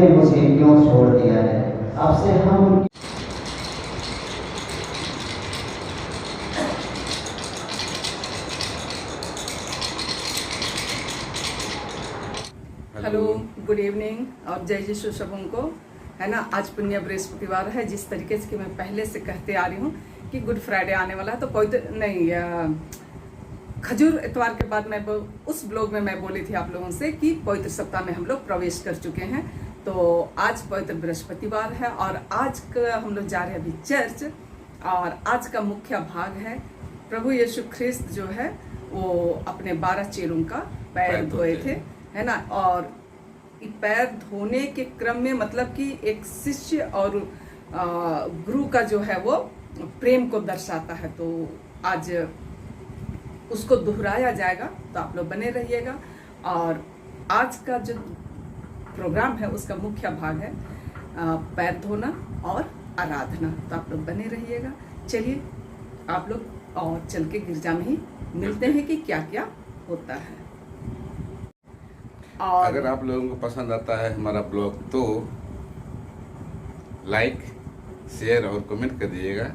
तुमने मुझे क्यों छोड़ दिया है। आपसे हम हेलो, गुड इवनिंग और जय यीशु सबों को, है ना। आज पुण्य बृहस्पतिवार है। जिस तरीके से कि मैं पहले से कहते आ रही हूँ कि गुड फ्राइडे आने वाला है, तो कोई नहीं, खजूर इतवार के बाद मैं उस ब्लॉग में मैं बोली थी आप लोगों से कि पवित्र सप्ताह में हम लोग प्रवेश कर चुके हैं। तो आज पवित्र बृहस्पतिवार है और आज का हम लोग जा रहे हैं अभी चर्च। और आज का मुख्य भाग है प्रभु यीशु ख्रिस्त जो है वो अपने 12 चेलों का पैर धोए थे, है ना। और पैर धोने के क्रम में मतलब कि एक शिष्य और गुरु का जो है वो प्रेम को दर्शाता है। तो आज उसको दोहराया जाएगा, तो आप लोग बने रहिएगा। और आज का जो प्रोग्राम है उसका मुख्य भाग है पैर धोना और आराधना। तो आप लोग बने रहिएगा। चलिए आप लोग और चल के गिरजा में ही मिलते हैं कि क्या क्या होता है। और अगर आप लोगों को पसंद आता है हमारा ब्लॉग तो लाइक, शेयर और कमेंट कर दीजिएगा।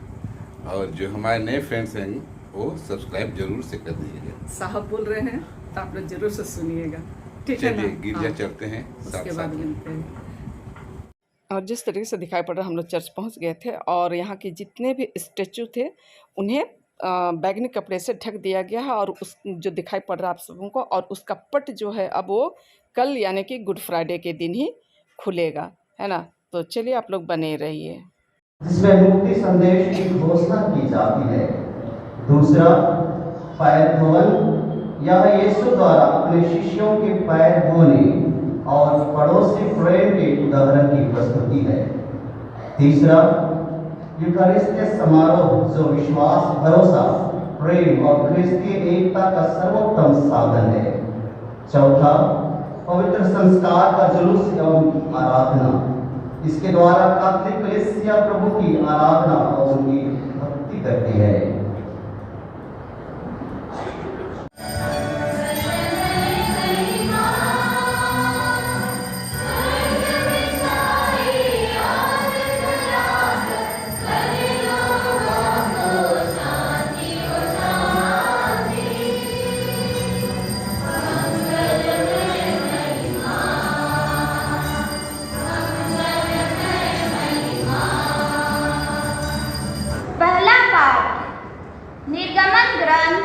और जो हमारे नए फ्रेंड्स हैं वो सब्सक्राइब जरूर से कर दीजिएगा। साहब बोल रहे हैं तो आप लोग जरूर से सुनिएगा, ठीक है ना। चलिए गिरजा चलते हैं, उसके बाद मिलते हैं। और जिस तरीके से दिखाई पड़ रहा, हम लोग चर्च पहुंच गए थे और यहाँ के जितने भी स्टेचू थे उन्हें बैगनी कपड़े से ढक दिया गया है। और उस जो दिखाई पड़ रहा है आप सबों को, और उसका पट जो है अब वो कल यानी कि गुड फ्राइडे के दिन ही खुलेगा, है ना। तो चलिए आप लोग बने रहिए। जिसमें मुक्ति संदेश की घोषणा की जाती है। दूसरा, पैर धोवन, यह यीशु द्वारा अपने शिष्यों के पैर धोने और पड़ोसी प्रेम के उदाहरण की प्रस्तुति है। तीसरा, यूकारिस्तीय समारोह जो विश्वास, भरोसा, प्रेम और क्रिस्तीय एकता का सर्वोत्तम साधन है। चौथा, पवित्र संस्कार का जुलूस एवं आराधना। इसके द्वारा कैथोलिक कलीसिया प्रभु की आराधना और उनकी भक्ति करती है। निर्गमन ग्रंथ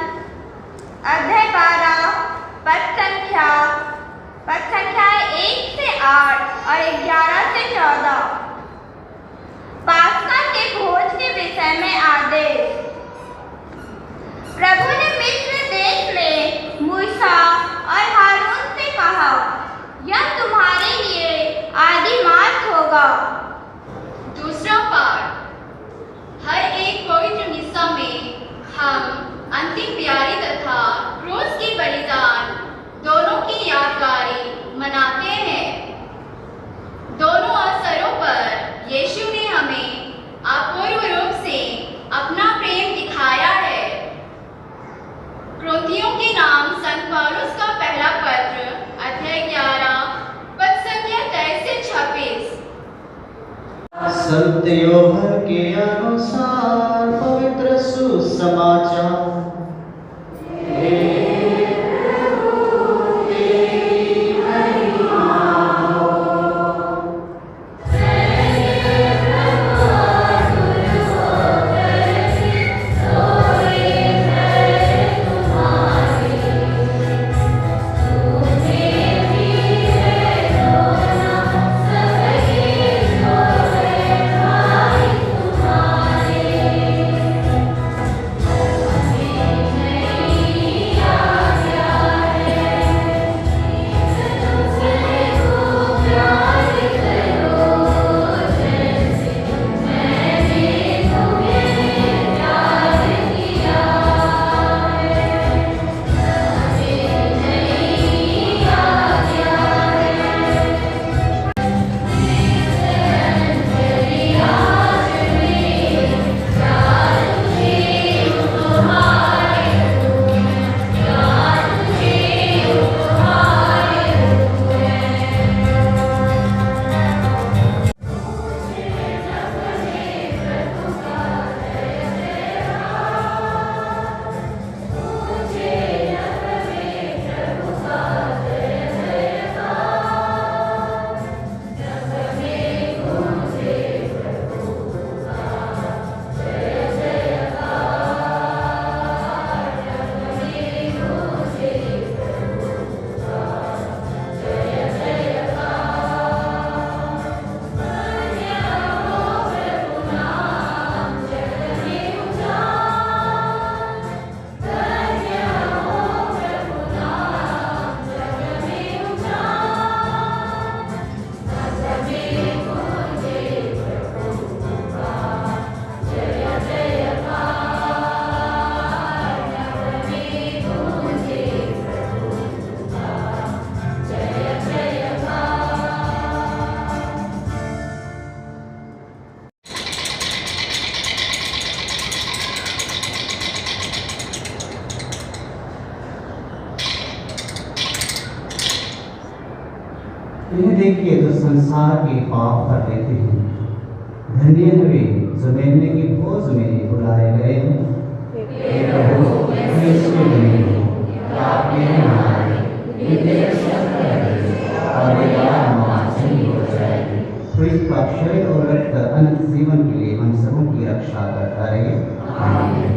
अध्याय 12 पद संख्या 1 से 8 और 11 से 14। पास्का के भोज के विषय में आदेश। प्रभु ने मिस्र देश में मूसा और हारून से कहा, यह तुम्हारे लिए आदि मार्ग होगा। दूसरा पाठ, हर एक पवित्र मिस्सा में हम अंतिम प्यारी तथा क्रूस की बलिदान दोनों की यादगारी मनाते हैं। दोनों अवसरों पर यीशु ने हमें अपूर्व रूप से अपना प्रेम दिखाया है। क्रोतियों के नाम संत पौलुस का पहला पत्र अध्याय 11 पद संख्या 23 से 26। संत योहन के अनुसार पवित्र सुसमाचार। इन्हें देखिए तो संसार के पाप कर देते हैं। धन्य वे जो मेमने की भोज में बुलाए गए हैं। हे प्रभु, मैं इसमें नहीं हूँ, आप मेरे नारे और मेरा मार्चन हो जाएगी। तो इसका शरीर और रक्त अनंत जीवन के लिए हम सबों की रक्षा करता रहे। आमीन।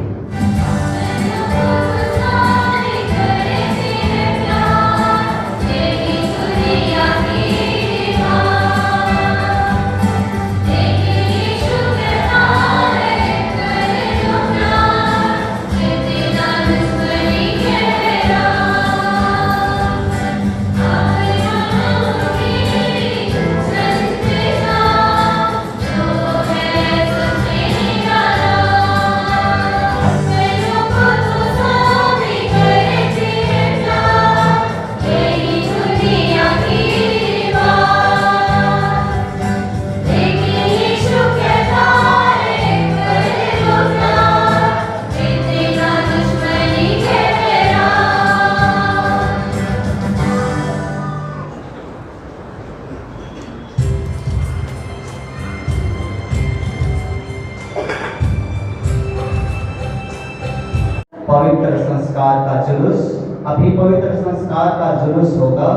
पवित्र संस्कार का जुलूस, अभी पवित्र संस्कार का जुलूस होगा।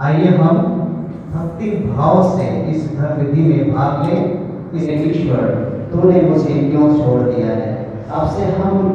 आइए हम भक्ति भाव से इस धर्म विधि में भाग लें। इस ईश्वर, तूने मुझे क्यों छोड़ दिया है। आपसे हम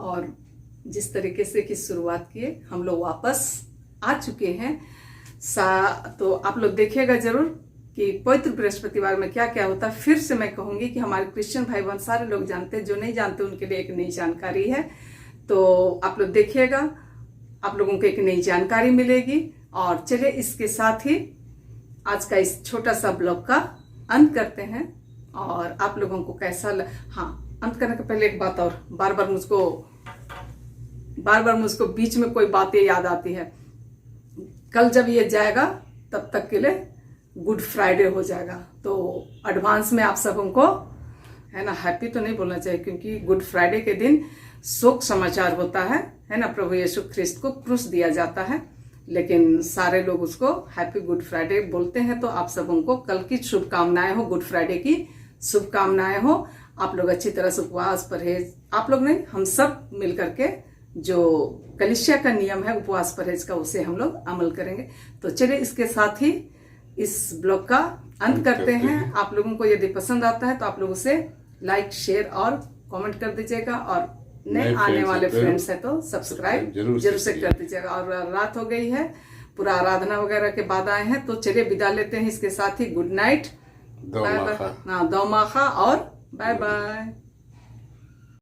और जिस तरीके से की शुरुआत किए हम लोग वापस आ चुके हैं। तो आप लोग देखिएगा जरूर कि पवित्र बृहस्पतिवार में क्या क्या होता है। फिर से मैं कहूंगी कि हमारे क्रिश्चियन भाई बहन सारे लोग जानते हैं, जो नहीं जानते उनके लिए एक नई जानकारी है। तो आप लोग देखिएगा, आप लोगों को एक नई जानकारी मिलेगी। और चलिए इसके साथ ही आज का इस छोटा सा ब्लॉग का अंत करते हैं। और आप लोगों को कैसा हाँ, अंत करने के पहले एक बात और, बार बार मुझको बीच में कोई बातें याद आती है। कल जब ये जाएगा तब तक के लिए गुड फ्राइडे हो जाएगा। तो एडवांस में आप सबों को है ना हैप्पी तो नहीं बोलना चाहिए, क्योंकि गुड फ्राइडे के दिन शोक समाचार होता है ना। प्रभु यीशु ख्रिस्त को क्रूस दिया जाता है, लेकिन सारे लोग उसको हैप्पी गुड फ्राइडे बोलते हैं। तो आप सबों को कल की शुभकामनाएं हो, गुड फ्राइडे की शुभकामनाएं हो। आप लोग अच्छी तरह से उपवास परहेज, आप लोग नहीं, हम सब मिल करके जो कलिसिया का नियम है उपवास परहेज का, उसे हम लोग अमल करेंगे। तो चलिए इसके साथ ही इस ब्लॉग का अंत करते हैं। आप लोगों को यदि पसंद आता है तो आप लोग उसे लाइक, शेयर और कमेंट कर दीजिएगा। और नए आने वाले फ्रेंड्स है तो सब्सक्राइब जरूर से कर दीजिएगा। और रात हो गई है, पूरा आराधना वगैरह के बाद आए हैं, तो चलिए विदा लेते हैं। इसके साथ ही गुड नाइट, दो माखा और बाय बाय।